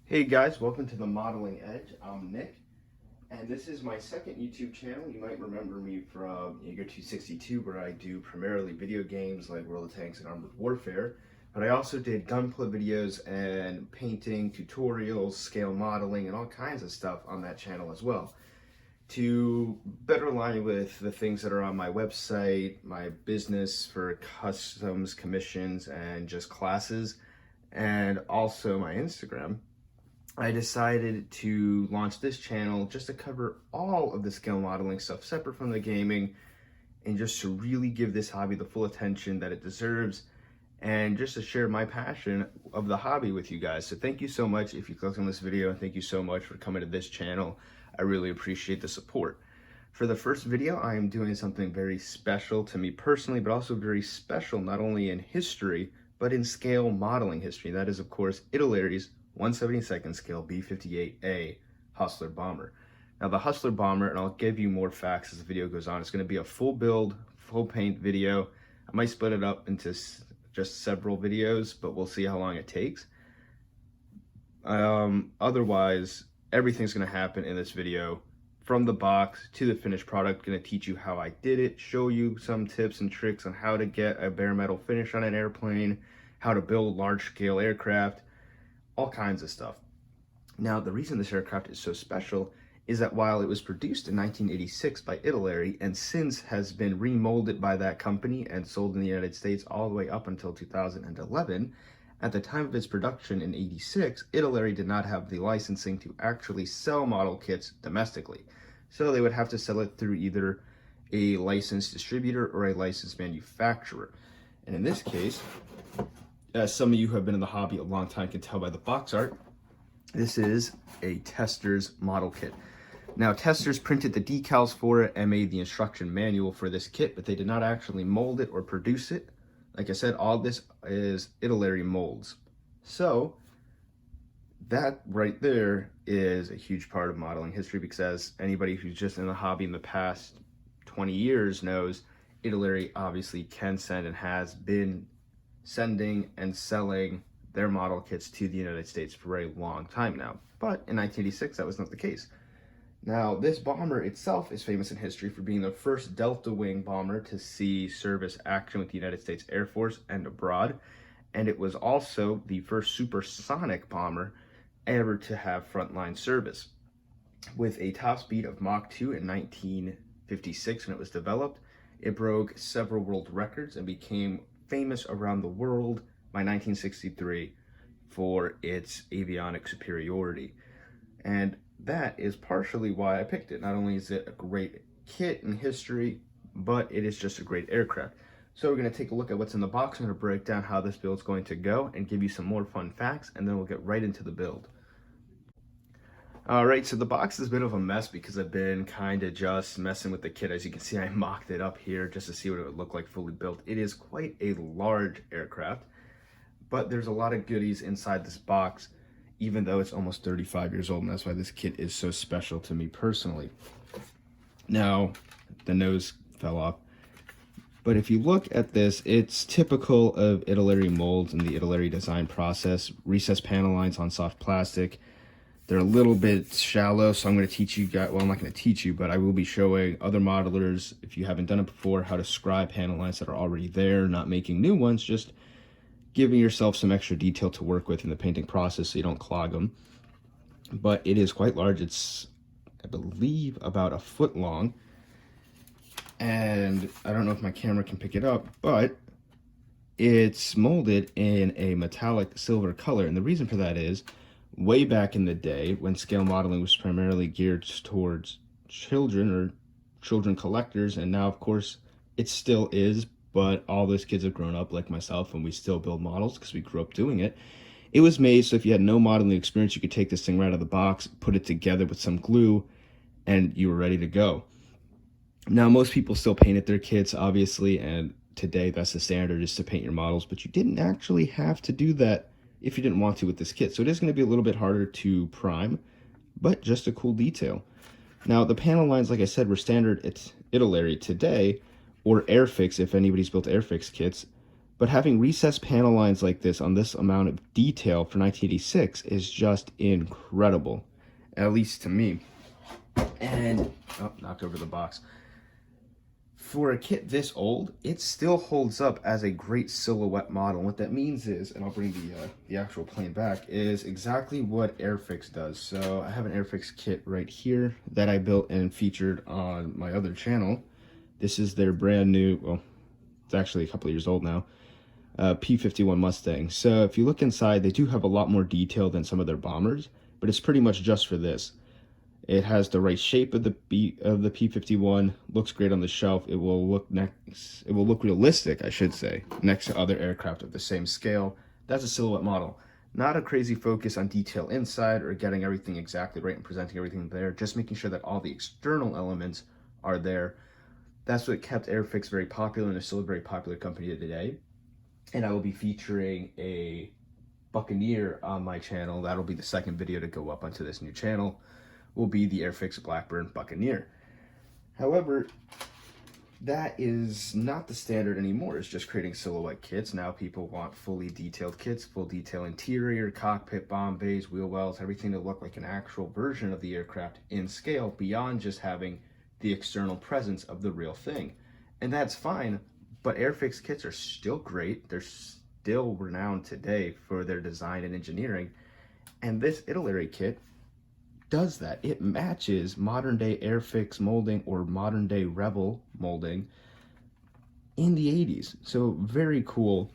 Hey guys, welcome to the Modeling Edge. I'm Nick, and this is my second YouTube channel. You might remember me from Eager 262, where I do primarily video games like World of Tanks and Armored Warfare, but I also did gunplay videos and painting, tutorials, scale modeling, and all kinds of stuff on that channel as well. To better align with the things that are on my website, my business for customs, commissions, and just classes, and also my Instagram, I decided to launch this channel just to cover all of the scale modeling stuff separate from the gaming, and just to really give this hobby the full attention that it deserves, and just to share my passion of the hobby with you guys. So thank you so much if you clicked on this video, and thank you so much for coming to this channel. I really appreciate the support. For the first video, I am doing something very special to me personally, but also very special not only in history, but in scale modeling history. That is, of course, Italy's 1/72nd scale B-58A Hustler bomber. Now the Hustler bomber, and I'll give you more facts as the video goes on, it's going to be a full build, full paint video. I might split it up into just several videos, but we'll see how long it takes. Otherwise, everything's going to happen in this video from the box to the finished product. Going to teach you how I did it, show you some tips and tricks on how to get a bare metal finish on an airplane, how to build large scale aircraft, all kinds of stuff. Now, the reason this aircraft is so special is that while it was produced in 1986 by Italy and since has been remolded by that company and sold in the United States all the way up until 2011, at the time of its production in 86, Italy did not have the licensing to actually sell model kits domestically. So they would have to sell it through either a licensed distributor or a licensed manufacturer. And in this case, as some of you who have been in the hobby a long time can tell by the box art, this is a tester's model kit. Now, testers printed the decals for it and made the instruction manual for this kit, but they did not actually mold it or produce it. Like I said, all this is Italy molds. So that right there is a huge part of modeling history, because as anybody who's just in the hobby in the past 20 years knows, Italy obviously can send and has been sending and selling their model kits to the United States for a long time now. But in 1986, that was not the case. Now, this bomber itself is famous in history for being the first Delta Wing bomber to see service action with the United States Air Force and abroad. And it was also the first supersonic bomber ever to have frontline service. With a top speed of Mach 2 in 1956 when it was developed, it broke several world records and became famous around the world by 1963 for its avionics superiority. And that is partially why I picked it. Not only is it a great kit in history, but it is just a great aircraft. So we're going to take a look at what's in the box. I'm going to break down how this build's going to go and give you some more fun facts, and then we'll get right into the build. All right, so the box is a bit of a mess because I've been kind of just messing with the kit. As you can see, I mocked it up here just to see what it would look like fully built. It is quite a large aircraft, but there's a lot of goodies inside this box, even though it's almost 35 years old, and that's why this kit is so special to me personally. Now, the nose fell off, but if you look at this, it's typical of Italy molds and the Italy design process. Recessed panel lines on soft plastic. They're a little bit shallow, so I'm going to teach you guys, well, I'm not going to teach you, but I will be showing other modelers, if you haven't done it before, how to scribe panel lines that are already there, not making new ones, just giving yourself some extra detail to work with in the painting process so you don't clog them. But it is quite large. It's, I believe, about a foot long. And I don't know if my camera can pick it up, but it's molded in a metallic silver color. And the reason for that is, way back in the day, when scale modeling was primarily geared towards children or children collectors, and now, of course, it still is, but all those kids have grown up like myself, and we still build models because we grew up doing it. It was made so if you had no modeling experience, you could take this thing right out of the box, put it together with some glue, and you were ready to go. Now, most people still painted their kits, obviously, and today that's the standard, is to paint your models, but you didn't actually have to do that if you didn't want to with this kit. So it is going to be a little bit harder to prime, but just a cool detail. Now, the panel lines, like I said, were standard at Italy today, or Airfix if anybody's built Airfix kits. But having recessed panel lines like this on this amount of detail for 1986 is just incredible, at least to me. And, oh, knocked over the box. For a kit this old, it still holds up as a great silhouette model. And what that means is, and I'll bring the actual plane back, is exactly what Airfix does. So I have an Airfix kit right here that I built and featured on my other channel. This is their brand new, well, it's actually a couple of years old now, P-51 Mustang. So if you look inside, they do have a lot more detail than some of their bombers, but it's pretty much just for this. It has the right shape of the P-51, looks great on the shelf. It will look realistic, I should say, next to other aircraft of the same scale. That's a silhouette model. Not a crazy focus on detail inside or getting everything exactly right and presenting everything there, just making sure that all the external elements are there. That's what kept Airfix very popular and is still a very popular company today. And I will be featuring a Buccaneer on my channel. That'll be the second video to go up onto this new channel. Will be the Airfix Blackburn Buccaneer. However, that is not the standard anymore. It's just creating silhouette kits. Now people want fully detailed kits, full detail interior, cockpit, bomb bays, wheel wells, everything to look like an actual version of the aircraft in scale beyond just having the external presence of the real thing. And that's fine, but Airfix kits are still great. They're still renowned today for their design and engineering. And this Italy kit does that. It matches modern day Airfix molding or modern day Rebel molding in the 80s. So very cool,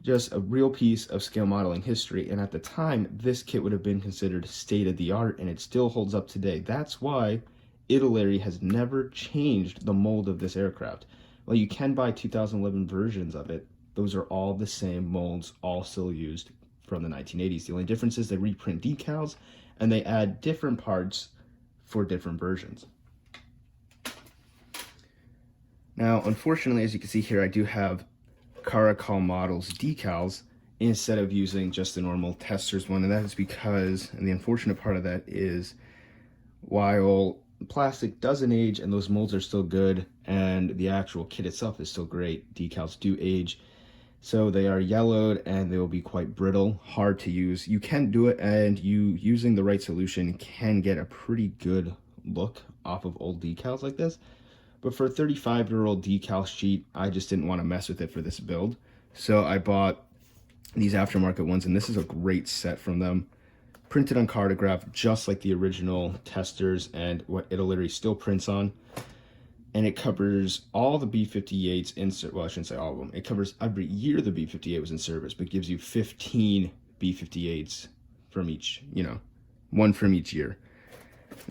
just a real piece of scale modeling history. And at the time, this kit would have been considered state of the art, and it still holds up today. That's why Italy has never changed the mold of this aircraft. Well, you can buy 2011 versions of it. Those are all the same molds, all still used from the 1980s. The only difference is they reprint decals and they add different parts for different versions. Now, unfortunately, as you can see here, I do have Caracol Models decals instead of using just the normal Testers one, and that is because, and the unfortunate part of that is, while plastic doesn't age and those molds are still good and the actual kit itself is still great, decals do age. So they are yellowed and they will be quite brittle, hard to use. You can do it, and you using the right solution can get a pretty good look off of old decals like this. But for a 35-year-old decal sheet, I just didn't want to mess with it for this build. So I bought these aftermarket ones, and this is a great set from them. Printed on Cartograph, just like the original Testers and what Italy still prints on. And it covers all the B-58s in, well, I shouldn't say all of them. It covers every year the B-58 was in service, but gives you 15 B-58s from each, one from each year.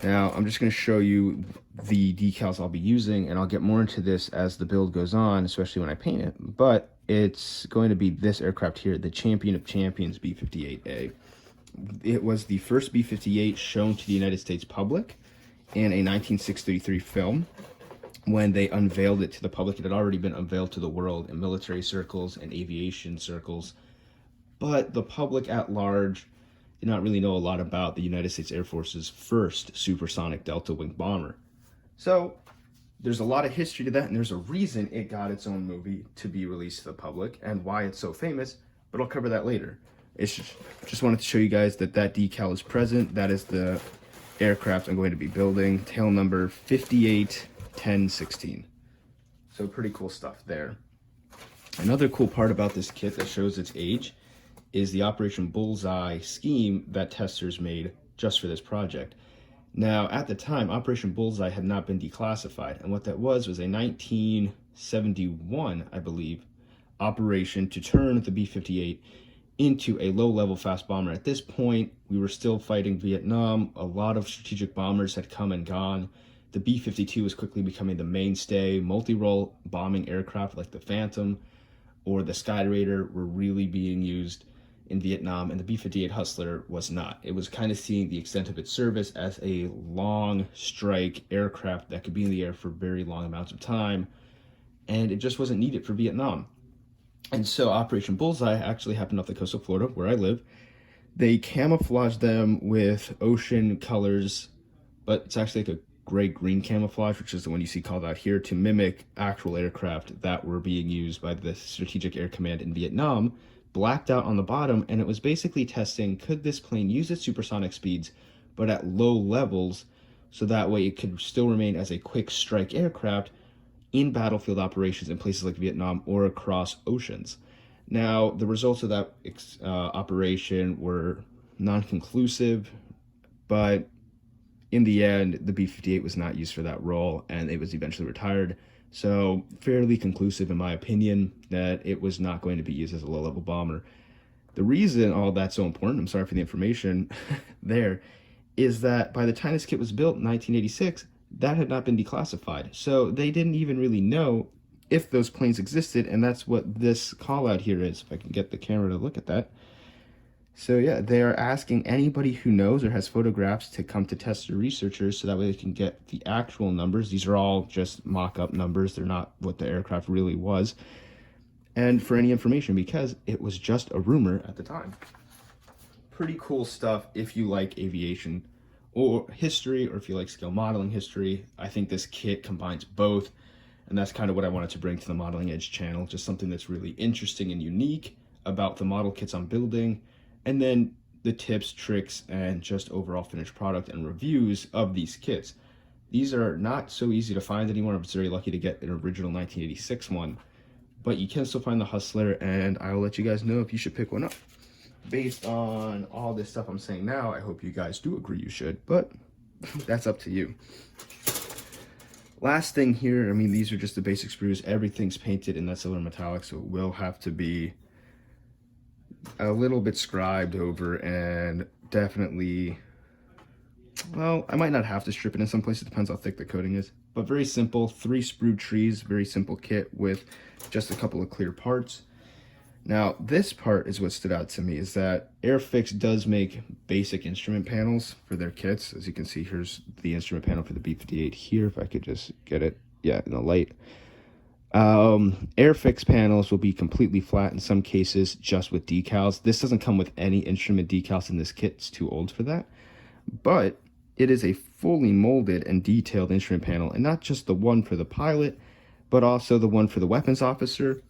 Now, I'm just going to show you the decals I'll be using, and I'll get more into this as the build goes on, especially when I paint it. But it's going to be this aircraft here, the Champion of Champions B-58A. It was the first B-58 shown to the United States public in a 1963 film. When they unveiled it to the public, it had already been unveiled to the world in military circles and aviation circles. But the public at large did not really know a lot about the United States Air Force's first supersonic delta wing bomber. So there's a lot of history to that, and there's a reason it got its own movie to be released to the public and why it's so famous, but I'll cover that later. It's just wanted to show you guys that decal is present. That is the aircraft I'm going to be building. Tail number 581016. So pretty cool stuff there. Another cool part about this kit that shows its age is the Operation Bullseye scheme that Testers made just for this project. Now, at the time, Operation Bullseye had not been declassified, and what that was a 1971, I believe, operation to turn the B-58 into a low-level fast bomber. At this point, we were still fighting Vietnam. A lot of strategic bombers had come and gone. The B-52 was quickly becoming the mainstay. Multi-role bombing aircraft like the Phantom or the Skyraider were really being used in Vietnam, and the B-58 Hustler was not. It was kind of seeing the extent of its service as a long strike aircraft that could be in the air for very long amounts of time, and it just wasn't needed for Vietnam. And so Operation Bullseye actually happened off the coast of Florida, where I live. They camouflaged them with ocean colors, but it's actually like a gray-green camouflage, which is the one you see called out here, to mimic actual aircraft that were being used by the Strategic Air Command in Vietnam, blacked out on the bottom, and it was basically testing, could this plane use its supersonic speeds, but at low levels, so that way it could still remain as a quick strike aircraft in battlefield operations in places like Vietnam or across oceans. Now, the results of that operation were non-conclusive, but in the end, the B-58 was not used for that role, and it was eventually retired. So, fairly conclusive, in my opinion, that it was not going to be used as a low-level bomber. The reason all that's so important, I'm sorry for the information there, is that by the time this kit was built in 1986, that had not been declassified. So they didn't even really know if those planes existed, and that's what this call out here is. If I can get the camera to look at that. So yeah, they are asking anybody who knows or has photographs to come to test the researchers, so that way they can get the actual numbers. These are all just mock-up numbers. They're not what the aircraft really was. And for any information, because it was just a rumor at the time. Pretty cool stuff if you like aviation or history, or if you like scale modeling history. I think this kit combines both, and that's kind of what I wanted to bring to the Modeling Edge channel. Just something that's really interesting and unique about the model kits I'm building, and then the tips, tricks, and just overall finished product and reviews of these kits. These are not so easy to find anymore. I was very lucky to get an original 1986 one, but you can still find the Hustler, and I will let you guys know if you should pick one up. Based on all this stuff I'm saying now, I hope you guys do agree you should, but that's up to you. Last thing here, I mean, these are just the basic sprues. Everything's painted in that silver metallic, so it will have to be a little bit scribed over, and definitely, well, I might not have to strip it in some places. It depends how thick the coating is, but very simple. 3 sprue trees, very simple kit with just a couple of clear parts. Now, this part is what stood out to me, is that Airfix does make basic instrument panels for their kits. As you can see, here's the instrument panel for the B-58 here, if I could just get it, yeah, in the light. Airfix panels will be completely flat in some cases, just with decals. This doesn't come with any instrument decals in this kit. It's too old for that. But it is a fully molded and detailed instrument panel, and not just the one for the pilot, but also the one for the weapons officer,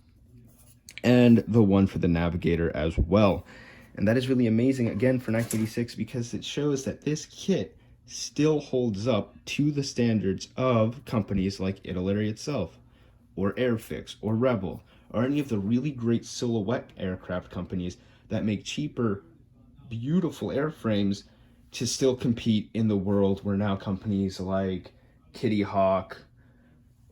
and the one for the navigator as well. And that is really amazing, again, for 1986, because it shows that this kit still holds up to the standards of companies like Italy itself, or Airfix, or Rebel, or any of the really great silhouette aircraft companies that make cheaper, beautiful airframes to still compete in the world where now companies like Kitty Hawk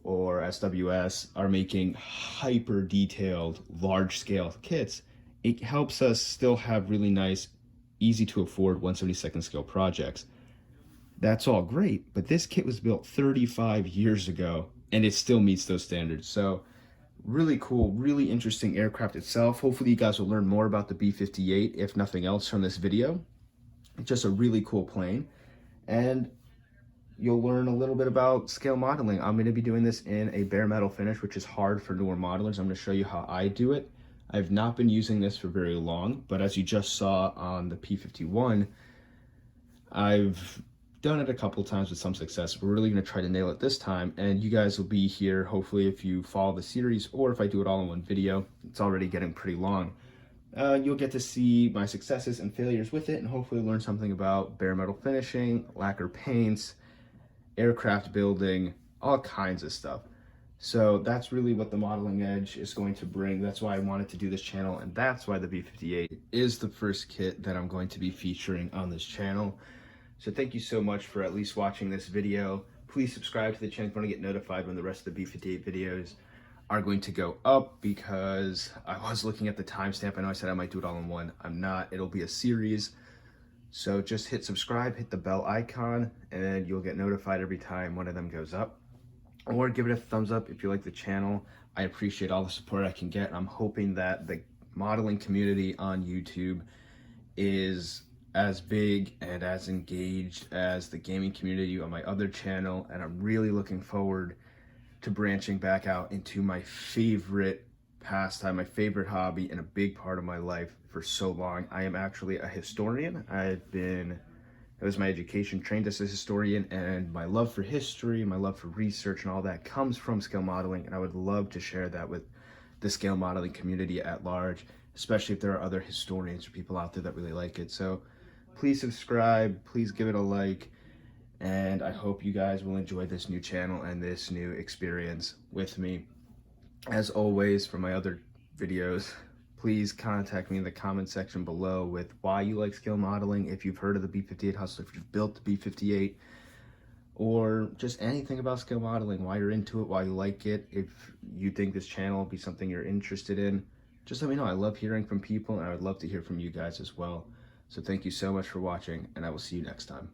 or SWS are making hyper detailed, large scale kits. It helps us still have really nice, easy to afford 1/72nd scale projects. That's all great, but this kit was built 35 years ago and it still meets those standards. So really cool, really interesting aircraft itself. Hopefully you guys will learn more about the B-58, if nothing else, from this video. It's just a really cool plane, and you'll learn a little bit about scale modeling. I'm going to be doing this in a bare metal finish, which is hard for newer modelers. I'm going to show you how I do it. I've not been using this for very long, but as you just saw on the P-51, I've done it a couple times with some success. We're really going to try to nail it this time, and you guys will be here, hopefully, if you follow the series, or if I do it all in one video. It's already getting pretty long. You'll get to see my successes and failures with it, and hopefully learn something about bare metal finishing, lacquer paints, aircraft building, all kinds of stuff. So that's really what the Modeling Edge is going to bring. That's why I wanted to do this channel, and that's why the B-58 is the first kit that I'm going to be featuring on this channel. So thank you so much for at least watching this video. Please subscribe to the channel if you want to get notified when the rest of the B-58 videos are going to go up, because I was looking at the timestamp. I know I said I might do it all in one. I'm not. It'll be a series. So just hit subscribe, hit the bell icon, and you'll get notified every time one of them goes up. Or give it a thumbs up if you like the channel. I appreciate all the support I can get. I'm hoping that the modeling community on YouTube is as big and as engaged as the gaming community on my other channel, and I'm really looking forward to branching back out into my favorite pastime, my favorite hobby, and a big part of my life for so long. I am actually a historian. I've been That was my education, trained as a historian, and my love for history, my love for research and all that comes from scale modeling, and I would love to share that with the scale modeling community at large, especially if there are other historians or people out there that really like it. So please subscribe, please give it a like, and I hope you guys will enjoy this new channel and this new experience with me. As always, for my other videos, please contact me in the comment section below with why you like scale modeling, if you've heard of the B-58 hustle, if you've built the B-58, or just anything about scale modeling, why you're into it, why you like it. If you think this channel will be something you're interested in, just let me know. I love hearing from people, and I would love to hear from you guys as well. So thank you so much for watching, and I will see you next time.